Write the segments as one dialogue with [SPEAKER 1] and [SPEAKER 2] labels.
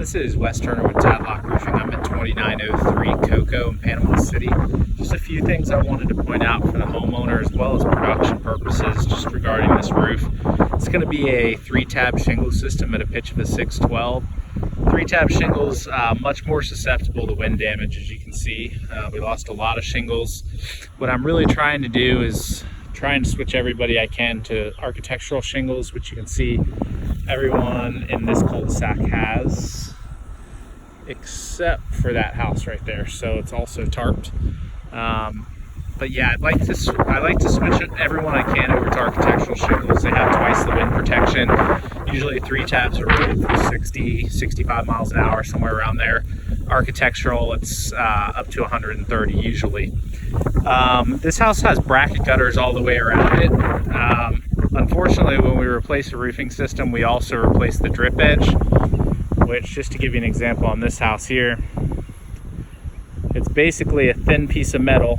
[SPEAKER 1] This is Wes Turner with Tadlock Roofing. I'm at 2903 Cocoa in Panama City. Just a few things I wanted to point out for the homeowner as well as production purposes just regarding this roof. It's going to be a 3-tab shingle system at a pitch of a 612. 3-tab shingles much more susceptible to wind damage, as you can see. We lost a lot of shingles. What I'm really trying to do is trying to switch everybody I can to architectural shingles, which you can see everyone in this cul-de-sac has, except for that house right there. So it's also tarped. But yeah, I like to switch everyone I can over to architectural shingles. They have twice the wind protection. Usually 3-tabs are rated for 60, 65 miles an hour, somewhere around there. Architectural, it's up to 130 usually. This house has bracket gutters all the way around it. Unfortunately, when we replaced the roofing system, we also replaced the drip edge, which, just to give you an example on this house here, it's basically a thin piece of metal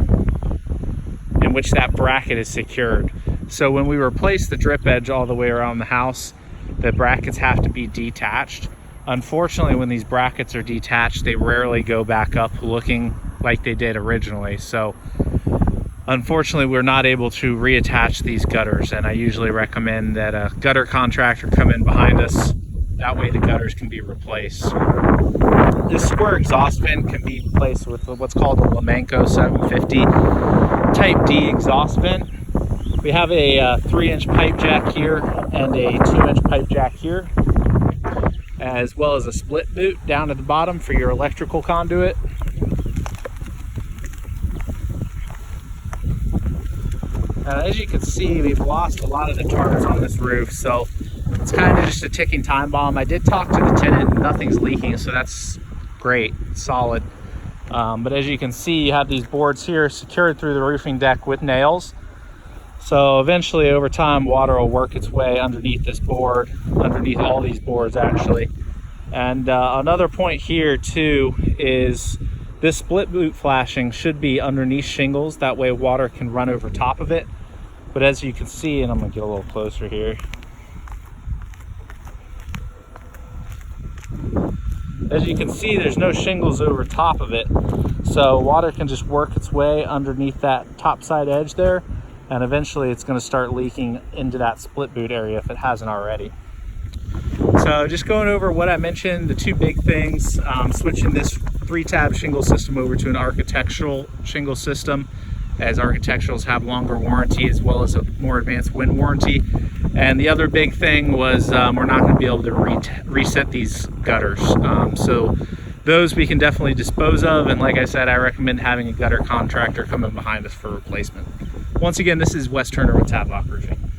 [SPEAKER 1] in which that bracket is secured. So when we replace the drip edge all the way around the house, the brackets have to be detached. Unfortunately, when these brackets are detached, they rarely go back up looking like they did originally. So unfortunately, we're not able to reattach these gutters, and I usually recommend that a gutter contractor come in behind us. That way the gutters can be replaced. This square exhaust vent can be replaced with what's called a Lamenco 750 Type D exhaust vent. We have a 3-inch pipe jack here and a 2-inch pipe jack here, as well as a split boot down at the bottom for your electrical conduit. As you can see, we've lost a lot of the tarps on this roof, so it's kind of just a ticking time bomb. I did talk to the tenant, nothing's leaking, so that's great, solid. But as you can see, you have these boards here secured through the roofing deck with nails. So eventually, over time, water will work its way underneath this board, underneath all these boards actually. And another point here too is this split boot flashing should be underneath shingles. That way water can run over top of it. But as you can see, and I'm gonna get a little closer here. As you can see, there's no shingles over top of it. So water can just work its way underneath that top side edge there. And eventually it's gonna start leaking into that split boot area if it hasn't already. So just going over what I mentioned, the two big things, switching this 3-tab shingle system over to an architectural shingle system, as architecturals have longer warranty as well as a more advanced wind warranty. And the other big thing was we're not going to be able to reset these gutters. So those we can definitely dispose of, and like I said, I recommend having a gutter contractor come in behind us for replacement. Once again, this is Wes Turner with Tadlock Roofing.